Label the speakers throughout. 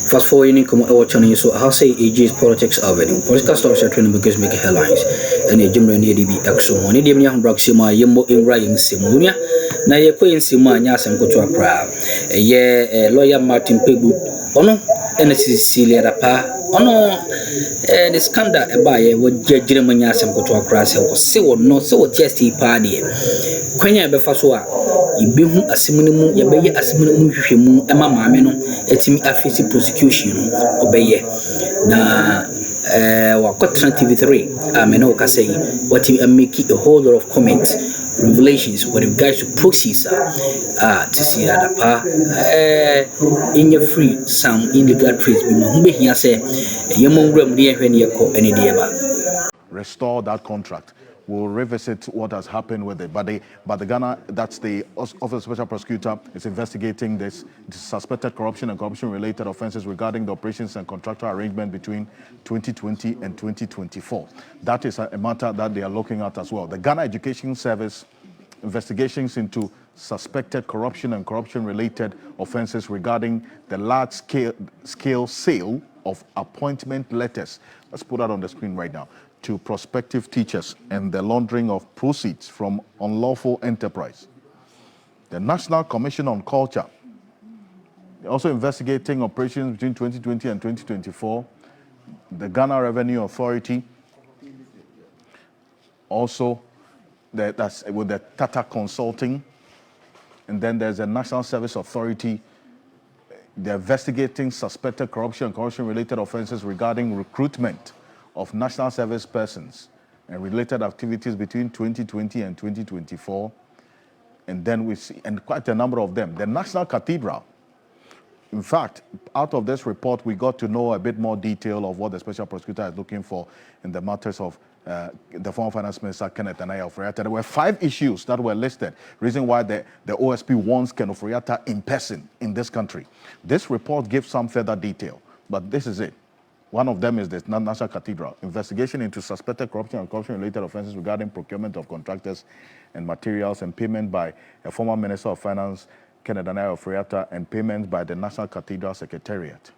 Speaker 1: Fast forwarding come our channel so how say AG's Politics Avenue. Political stocks are trending because make headlines. And a Jimmy need to be Akroma. When the young Braxima, Yemo in writing Simunia. Na ye Queen Sima Yasam go to a crowd. A year lawyer Martin Kpedu. Ono and Cecilia Dapaah. Ono the scandal by what Jeremy Yasam go to a crowd. So no so just he party. Kwenya Befasua. Ibehu asimunu ya beye asimunu hwehwemu ema maame no etimi afisi prosecution obeye na wakotra TV3 amena okasei wati make a whole lot of comments revelations with regards to proceeds Cecilia Dapaah in your free some illegal trades bi mo be hia se yemongram de ehwe ne yeko ene de ba
Speaker 2: restore that contract. We'll revisit what has happened with it. But the Ghana, that's the Office of Special Prosecutor, is investigating this suspected corruption and corruption-related offenses regarding the operations and contractual arrangement between 2020 and 2024. That is a matter that they are looking at as well. The Ghana Education Service investigations into suspected corruption and corruption-related offenses regarding the large-scale sale of appointment letters. Let's put that on the screen right now. To prospective teachers and the laundering of proceeds from unlawful enterprise. The National Commission on Culture, also investigating operations between 2020 and 2024. The Ghana Revenue Authority, also that's with the Tata Consulting. And then there's a National Service Authority. They're investigating suspected corruption and corruption-related offenses regarding recruitment of national service persons and related activities between 2020 and 2024. And then we see, and quite a number of them. The National Cathedral. In fact, out of this report, we got to know a bit more detail of what the Special Prosecutor is looking for in the matters of the former Finance Minister, Kenneth Ofori-Atta. There were 5 issues that were listed, reason why the OSP wants Kenneth Ofori-Atta in person in this country. This report gives some further detail, but this is it. One of them is the National Cathedral. Investigation into suspected corruption and corruption-related offenses regarding procurement of contractors and materials and payment by a former Minister of Finance, Kenneth Ofori-Atta, and payments by the National Cathedral Secretariat.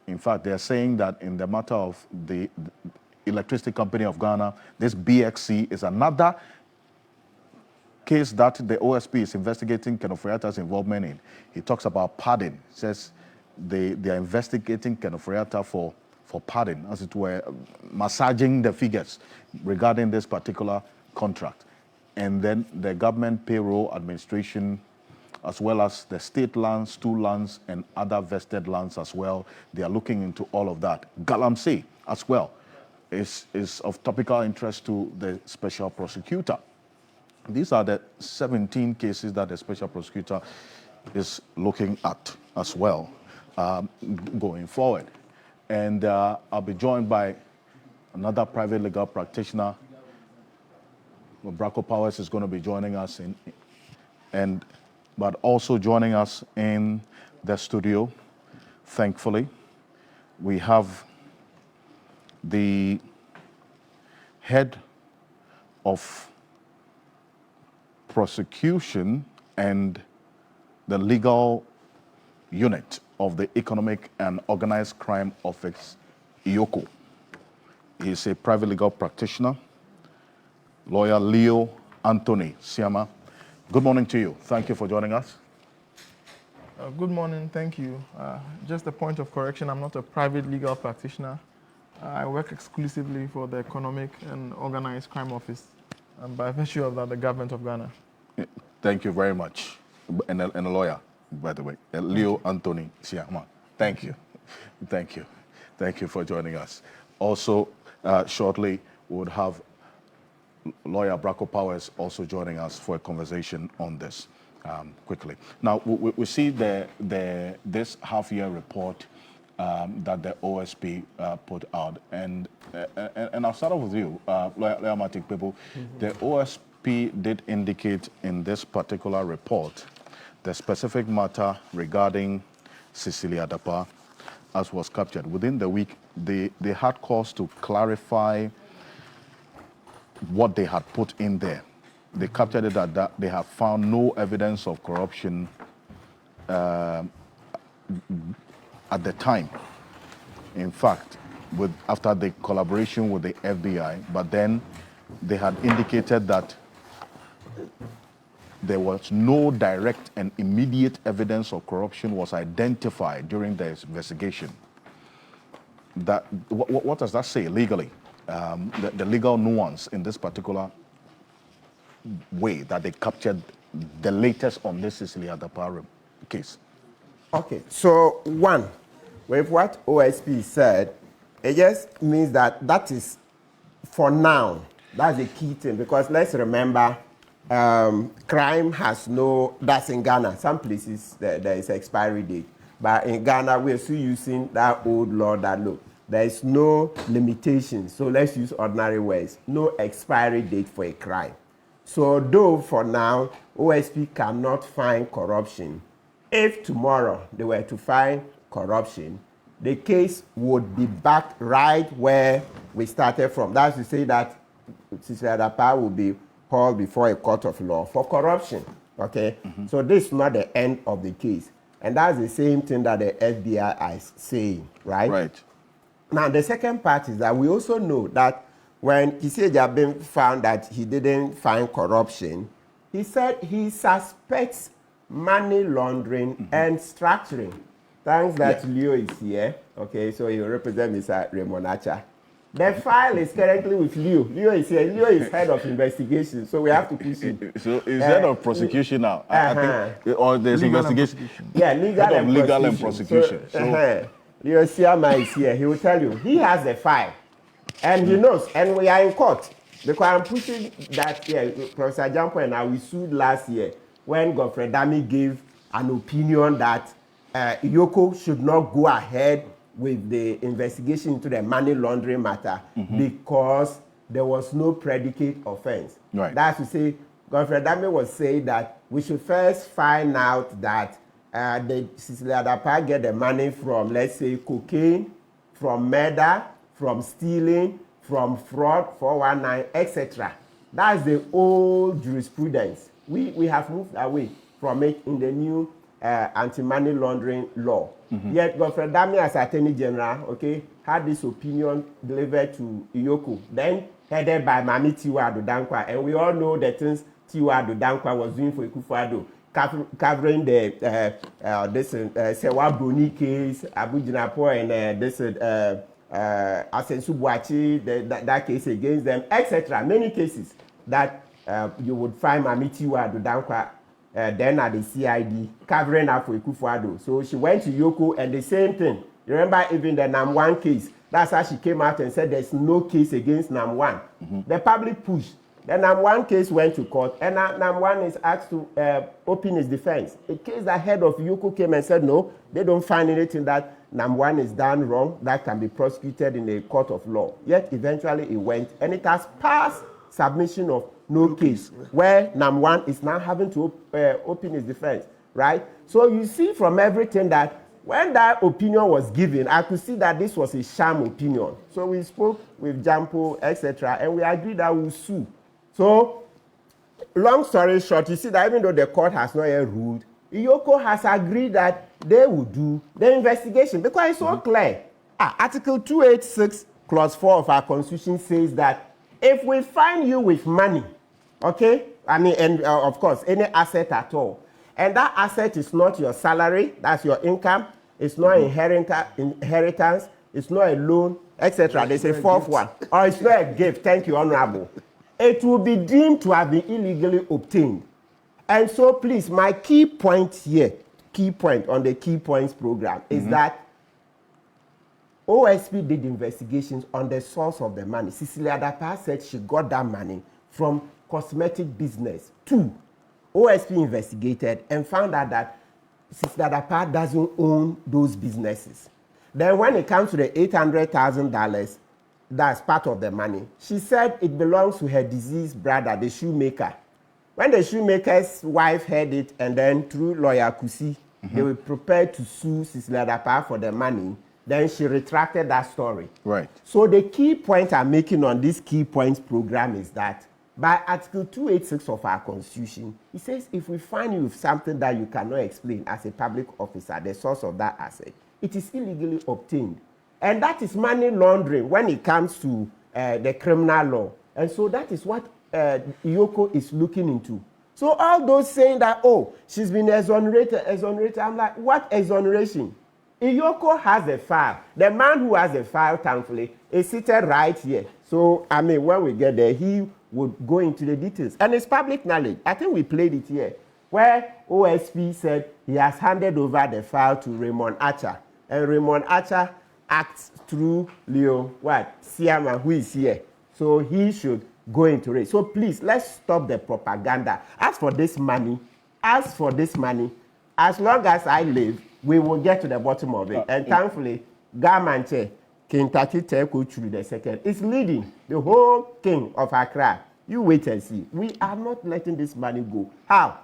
Speaker 2: In fact, they're saying that in the matter of the Electricity Company of Ghana, this BXC is another case that the OSP is investigating Kenneth Ofori-Atta's involvement in. He talks about pardon. He says they are investigating Kenneth Ofori-Atta for pardon, as it were, massaging the figures regarding this particular contract. And then the government payroll administration, as well as the state lands, stool lands, and other vested lands as well. They are looking into all of that. Galamsey as well is of topical interest to the Special Prosecutor. These are the 17 cases that the Special Prosecutor is looking at as well. Going forward. And I'll be joined by another private legal practitioner. Bracco Powers is going to be joining us but also joining us in the studio, thankfully. We have the head of prosecution and the legal unit of the Economic and Organized Crime Office, EOCO. He's a private legal practitioner, lawyer Leo Anthony Siama. Good morning to you. Thank you for joining us.
Speaker 3: Good morning, thank you. Just a point of correction, I'm not a private legal practitioner. I work exclusively for the Economic and Organized Crime Office, and by virtue of that, the government of Ghana.
Speaker 2: Thank you very much. And a lawyer, by the way, Leo Anthony Siama. Thank you. Thank you. Thank you for joining us. Also, shortly, we would have lawyer Bracco Powers also joining us for a conversation on this quickly. Now, we see this half-year report that the OSP put out. And I'll start off with you, Lawyer Martin Kpedu. The OSP did indicate in this particular report the specific matter regarding Cecilia Dapaah, as was captured. Within the week, they had cause to clarify what they had put in there. They captured it that they have found no evidence of corruption at the time, in fact, after the collaboration with the FBI, but then they had indicated that there was no direct and immediate evidence of corruption was identified during the investigation. What does that say legally? The legal nuance in this particular way that they captured the latest on this Cecilia Dapaah case.
Speaker 4: Okay, so one, with what OSP said, it just means that is for now. That's the key thing, because let's remember, crime has no, that's in Ghana. Some places there is expiry date. But in Ghana, we're still using that old law that, look, there is no limitation. So let's use ordinary words. No expiry date for a crime. So though for now, OSP cannot find corruption, if tomorrow they were to find corruption, the case would be back right where we started from. That's to say that Cecilia Dapaah will be hauled before a court of law for corruption. Okay? So this is not the end of the case. And that's the same thing that the FBI is saying, right?
Speaker 2: Right.
Speaker 4: Now, the second part is that we also know that when Cecilia Dapaah found that he didn't find corruption, he said he suspects money laundering and structuring. Thanks that Leo is here. Okay, so he will represent Mr. Remonacha. The file is currently with Leo. Leo is here. Leo is head of investigation, so we have to push him.
Speaker 2: So is head of prosecution now? I think, or there's
Speaker 3: Legal
Speaker 2: investigation.
Speaker 4: Yeah, legal and prosecution.
Speaker 2: So,
Speaker 4: Leo Siama is here. He will tell you. He has the file. And he knows. And we are in court. Because I'm pushing that, Professor Jampo and I, we sued last year when Godfrey Dami gave an opinion that Yoko should not go ahead with the investigation into the money laundering matter because there was no predicate offense.
Speaker 2: Right.
Speaker 4: That's to say, Godfrey Dami was saying that we should first find out that the Cecilia Dapaah get the money from, let's say, cocaine, from murder, from stealing, from fraud, 419, etc. That's the old jurisprudence. We have moved away from it in the new anti-money laundering law. Yet Godfrey Dami, as Attorney General, okay, had this opinion delivered to Iyoko, then headed by Mami Tiwa Addo Dankwa, and we all know the things Tiwa Addo Dankwa was doing for Akuffo Addo, covering the Sewa Broni case, Abu Jinapo, and this Asensu Buachi, that case against them, etc. Many cases that you would find Mami Tiwa Addo Dankwa then at the CID covering up for Akuffo Addo. So she went to Yoko and the same thing. You remember even the NAM1 case. That's how she came out and said there's no case against NAM1. The public pushed. The NAM1 case went to court and NAM1 is asked to open his defense. A case that head of Yoko came and said no, they don't find anything that NAM1 is done wrong that can be prosecuted in a court of law. Yet eventually it went and it has passed submission of no case, where NAM1 is now having to open his defense, right? So you see from everything that when that opinion was given, I could see that this was a sham opinion. So we spoke with Jampo, etc., and we agreed that we'll sue. So, long story short, you see that even though the court has not yet ruled, Iyoko has agreed that they will do the investigation because it's so clear. Article 286, Clause 4 of our Constitution says that if we find you with money, okay, I mean, and of course, any asset at all, and that asset is not your salary, that's your income, it's not inheritance, it's not a loan, etc. There's a fourth one, or it's not a gift, thank you, Honorable. It will be deemed to have been illegally obtained. And so, please, my key point here, key point on the Key Points program is that OSP did investigations on the source of the money. Cecilia Dapaah said she got that money from cosmetic business. 2, OSP investigated and found out that Cecilia Dapaah doesn't own those businesses. Then when it comes to the $800,000, that's part of the money. She said it belongs to her deceased brother, the shoemaker. When the shoemaker's wife heard it, and then through lawyer Kusi, they were prepared to sue Cecilia Dapaah for the money, then she retracted that story.
Speaker 2: Right.
Speaker 4: So the key point I'm making on this Key Points program is that by Article 286 of our Constitution, it says if we find you with something that you cannot explain as a public officer, the source of that asset, it is illegally obtained. And that is money laundering when it comes to the criminal law. And so that is what Iyoko is looking into. So all those saying that, oh, she's been exonerated, I'm like, what exoneration? Iyoko has a file. The man who has a file, thankfully, is seated right here. So, I mean, when we get there, he would go into the details. And it's public knowledge. I think we played it here, where OSP said he has handed over the file to Raymond Archer. And Raymond Archer acts through Leo, Siama, who is here. So he should go into it. So please, let's stop the propaganda. As for this money, as long as I live, we will get to the bottom of it. And thankfully, Gamanche, Kentucky Teku the second, is leading the whole king of Accra. You wait and see. We are not letting this money go. How?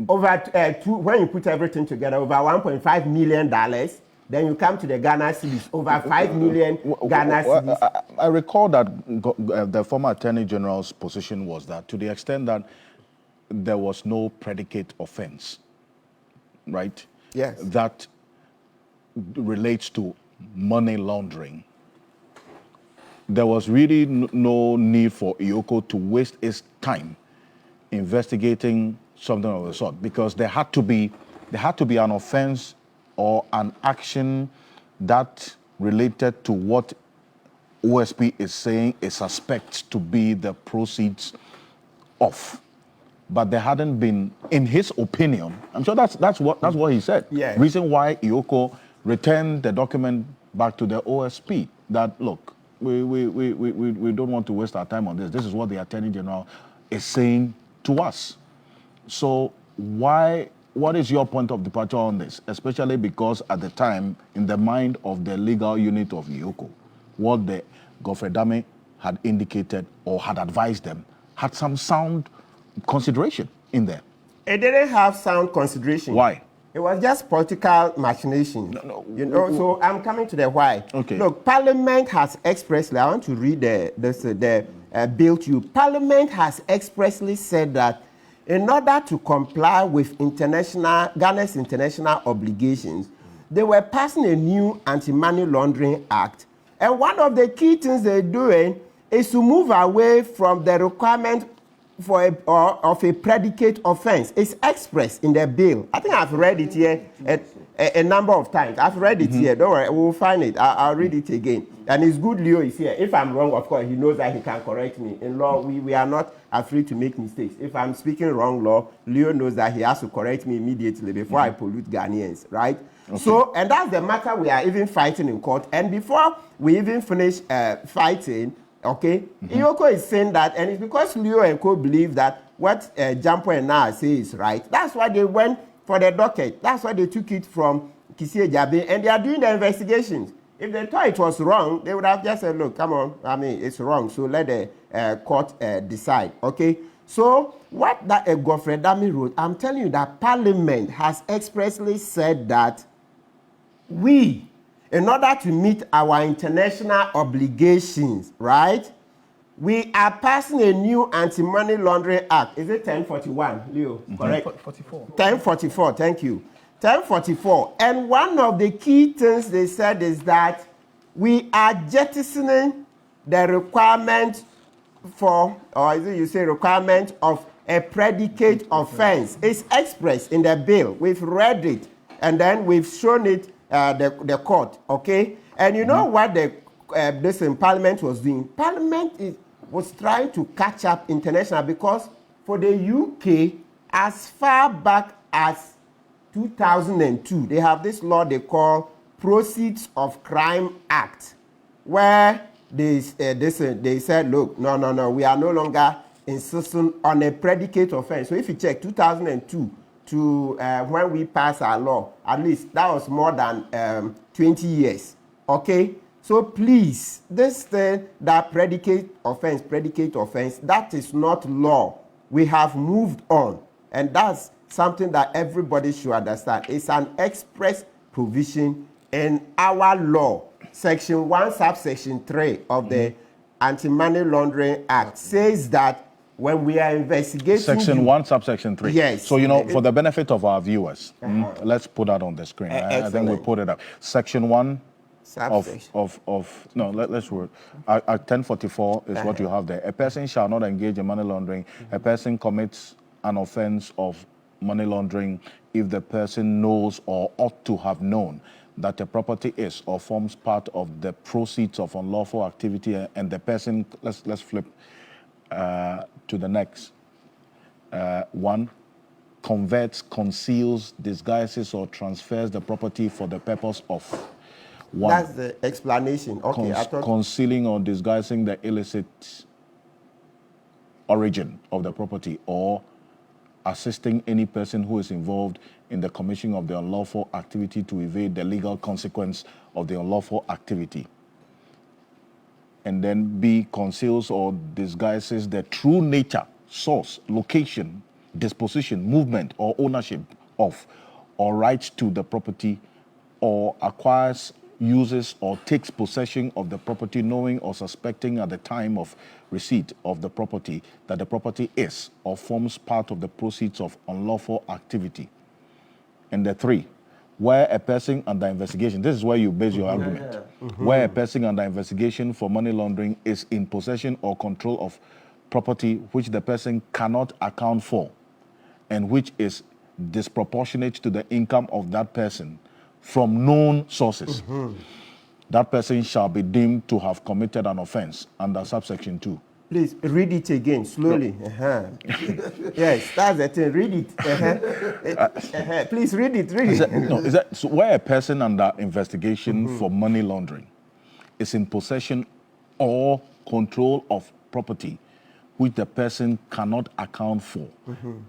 Speaker 4: Over when you put everything together, over $1.5 million, then you come to the Ghana cedis, over 5 million Ghana cedis.
Speaker 2: I recall that the former Attorney General's position was that to the extent that there was no predicate offense, right?
Speaker 4: Yes.
Speaker 2: That relates to money laundering. There was really no need for Iyoko to waste his time investigating something of the sort, because there had to be an offense or an action that related to what OSP is saying is suspect to be the proceeds of. But there hadn't been, in his opinion, I'm sure that's what he said.
Speaker 4: Yeah.
Speaker 2: Reason why Iyoko returned the document back to the OSP, that look, we don't want to waste our time on this. This is what the Attorney General is saying to us. So what is your point of departure on this? Especially because at the time, in the mind of the legal unit of Iyoko, what the Godfrey Dame had indicated or had advised them had some sound consideration in there.
Speaker 4: It didn't have sound consideration.
Speaker 2: Why?
Speaker 4: It was just political machination. You know, so I'm coming to the why.
Speaker 2: Okay.
Speaker 4: Look, Parliament has expressly, I want to read the bill to you. Parliament has expressly said that in order to comply with Ghana's international obligations, they were passing a new anti-money laundering act. And one of the key things they're doing is to move away from the requirement of a predicate offense. It's expressed in the bill. I think I've read it here a number of times. I've read it here. Don't worry, we'll find it. I'll read it again. And it's good Leo is here. If I'm wrong, of course, he knows that he can correct me. In law, we are not afraid to make mistakes. If I'm speaking wrong law, Leo knows that he has to correct me immediately before I pollute Ghanaians, right? Okay. So, and that's the matter we are even fighting in court. And before we even finish fighting, okay, Iyoko is saying that, and it's because Leo and Co believe that what Jampo and Na say is right. That's why they went for the docket. That's why they took it from Kisié Jabe, and they are doing the investigations. If they thought it was wrong, they would have just said, look, come on, I mean, it's wrong, so let the court decide, okay? So what that Godfrey Dame wrote, I'm telling you that Parliament has expressly said that we, in order to meet our international obligations, right, we are passing a new anti-money laundering act. Is it 1041, Leo? Correct?
Speaker 3: 1044.
Speaker 4: 1044, thank you. 1044. And one of the key things they said is that we are jettisoning the requirement for, or is it you say requirement of a predicate offense. It's expressed in the bill. We've read it, and then we've shown it the court, okay? And you know what this in Parliament was doing? Parliament was trying to catch up international, because for the UK, as far back as 2002, they have this law they call Proceeds of Crime Act, where they said, look, no, we are no longer insisting on a predicate offense. So if you check 2002 to when we passed our law, at least that was more than 20 years, okay? So please, this thing, that predicate offense, that is not law. We have moved on, and that's something that everybody should understand. It's an express provision in our law. Section 1, subsection 3 of the Anti-Money Laundering Act says that when we are investigating
Speaker 2: Section 1, subsection 3.
Speaker 4: Yes.
Speaker 2: So, for the benefit of our viewers, let's put that on the screen. I think we put it up. Section 1 let's word. At 1044 is what you have there. A person shall not engage in money laundering. A person commits an offense of money laundering if the person knows or ought to have known that a property is or forms part of the proceeds of unlawful activity, and the person, let's flip to the next one, converts, conceals, disguises, or transfers the property for the purpose of one.
Speaker 4: That's the explanation. Okay,
Speaker 2: concealing or disguising the illicit origin of the property, or assisting any person who is involved in the commission of the unlawful activity to evade the legal consequence of the unlawful activity. And then B, conceals or disguises the true nature, source, location, disposition, movement, or ownership of, or rights to the property, or acquires, uses, or takes possession of the property, knowing or suspecting at the time of receipt of the property that the property is or forms part of the proceeds of unlawful activity. And the 3, where a person under investigation, this is where you base your argument, where a person under investigation for money laundering is in possession or control of property which the person cannot account for and which is disproportionate to the income of that person from known sources, that person shall be deemed to have committed an offense under subsection 2.
Speaker 4: Please read it again slowly. No. Yes, that's the thing. Read it. Please read it.
Speaker 2: Is that so where a person under investigation for money laundering is in possession or control of property which the person cannot account for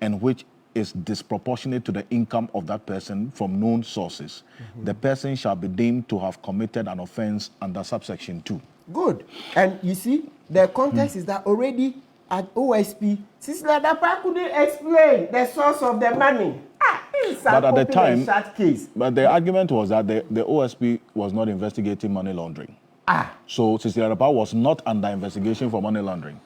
Speaker 2: and which is disproportionate to the income of that person from known sources, the person shall be deemed to have committed an offense under subsection 2.
Speaker 4: Good. And you see, the context is that already at OSP, Cecilia Dapaah couldn't explain the source of the money.
Speaker 2: But at the time,
Speaker 4: case.
Speaker 2: But the argument was that the OSP was not investigating money laundering. So Cecilia Dapaah was not under investigation for money laundering.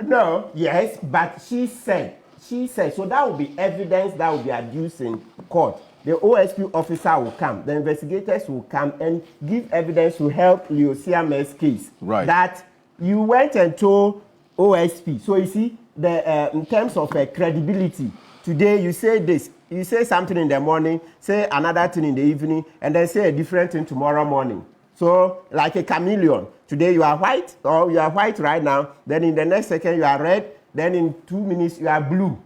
Speaker 4: No, yes, but she said, so that will be evidence that will be adduced in court. The OSP officer will come, the investigators will come and give evidence to help Leosiame's case.
Speaker 2: Right.
Speaker 4: That you went and told OSP. So you see, in terms of credibility, today you say this, you say something in the morning, say another thing in the evening, and then say a different thing tomorrow morning. So like a chameleon, today you are white, or you are white right now, then in the next second you are red, then in 2 minutes you are blue.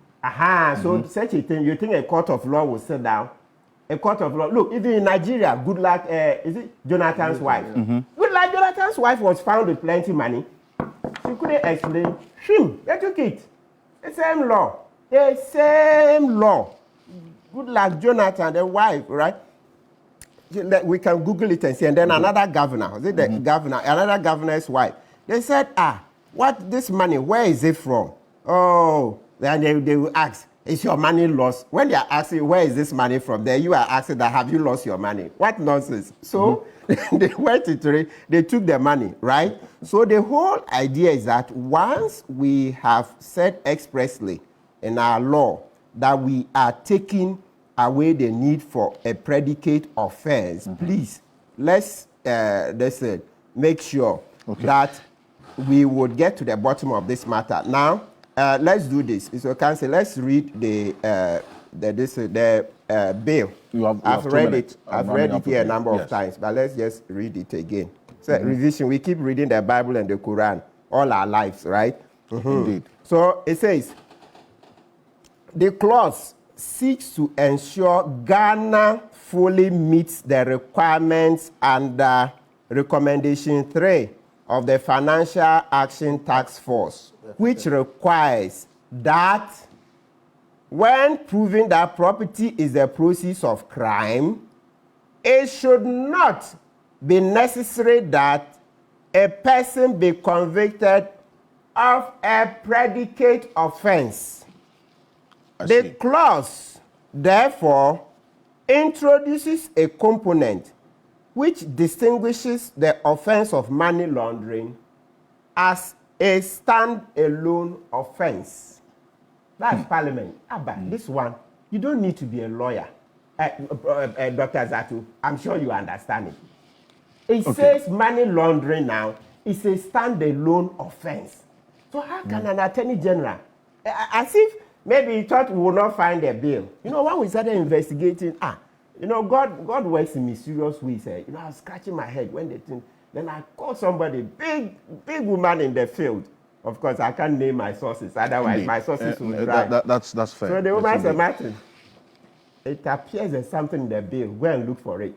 Speaker 4: So such a thing, you think a court of law will sit down? A court of law. Look, even in Nigeria, good luck, is it Jonathan's wife? Good luck, Jonathan's wife was found with plenty money. She couldn't explain. They took it. The same law. The same law. Good luck, Jonathan, the wife, right? We can Google it and see. And then another governor, was it the governor, another governor's wife. They said, what this money, where is it from? Oh, then they will ask, is your money lost? When they are asking, where is this money from? Then you are asking that, have you lost your money? What nonsense. So they went into it, they took the money, right? So the whole idea is that once we have said expressly in our law that we are taking away the need for a predicate offense, please, let's make sure that we would get to the bottom of this matter. Now, let's do this. So, Council, let's read the bill. I've read it. I've read it here a number of times, but let's just read it again. So, revision. We keep reading the Bible and the Quran all our lives, right?
Speaker 2: Indeed.
Speaker 4: So it says, the clause seeks to ensure Ghana fully meets the requirements under Recommendation 3 of the Financial Action Task Force, which requires that when proving that property is the proceeds of crime, it should not be necessary that a person be convicted of a predicate offense. The clause, therefore, introduces a component which distinguishes the offense of money laundering as a stand-alone offense. That's Parliament. But this one, you don't need to be a lawyer. Dr. Zato, I'm sure you understand it. It says money laundering now is a stand-alone offense. So how can an attorney general, as if maybe he thought we would not find a bill. You know, when we started investigating, you know, God works in mysterious ways. You know, I was scratching my head when they think. Then I called somebody, big woman in the field. Of course, I can't name my sources. Otherwise, my sources will dry.
Speaker 2: That's fair.
Speaker 4: So the woman said, Martin, it appears there's something in the bill. Go and look for it.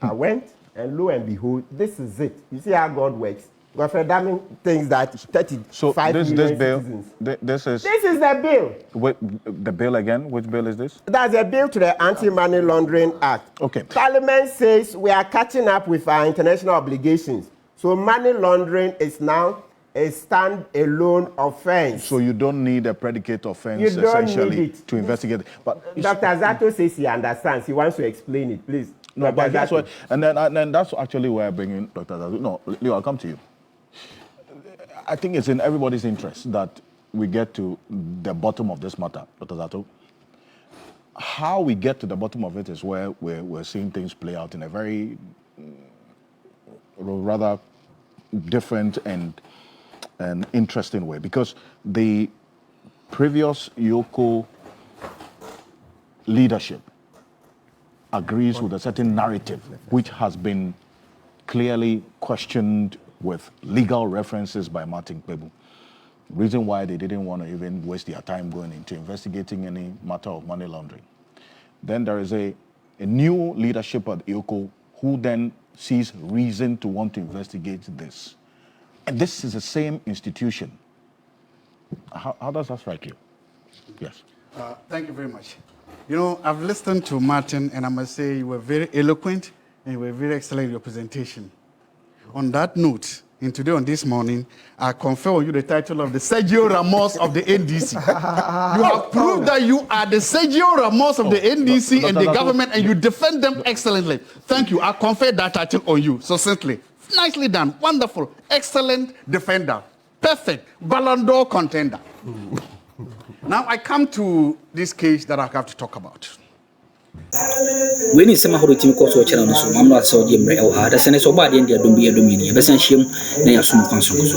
Speaker 4: I went, and lo and behold, this is it. You see how God works. God for damning things that 35 million citizens.
Speaker 2: This is
Speaker 4: the bill.
Speaker 2: Wait, the bill again? Which bill is this?
Speaker 4: That's a bill to the Anti-Money Laundering Act.
Speaker 2: Okay.
Speaker 4: Parliament says we are catching up with our international obligations. So money laundering is now a stand-alone offense.
Speaker 2: So you don't need a predicate offense essentially to investigate. But
Speaker 4: Dr. Zato says he understands. He wants to explain it, please.
Speaker 2: No, but that's why, and then that's actually where I bring in Dr. Zato. No, Leo, I'll come to you. I think it's in everybody's interest that we get to the bottom of this matter, Dr. Zato. How we get to the bottom of it is where we're seeing things play out in a very rather different and interesting way, because the previous Yoko leadership agrees with a certain narrative which has been clearly questioned with legal references by Martin Kpedu. Reason why they didn't want to even waste their time going into investigating any matter of money laundering. Then there is a new leadership at IOCO who then sees reason to want to investigate this. And this is the same institution. How does that strike you? Yes.
Speaker 5: Thank you very much. You know, I've listened to Martin, and I must say you were very eloquent and you were very excellent in your presentation. On that note, and today on this morning, I confer on you the title of the Sergio Ramos of the NDC. You have proved that you are the Sergio Ramos of the NDC and the government, and you defend them excellently. Thank you. I confer that title on you succinctly. Nicely done. Wonderful. Excellent defender. Perfect. Ballon d'Or contender. Now I come to this case that I have to talk about.
Speaker 1: When is some hurting course or channel, so I'm not so dim, or hard as an isobody and the Dumbia Domini, Bessenshim, they are some consumers.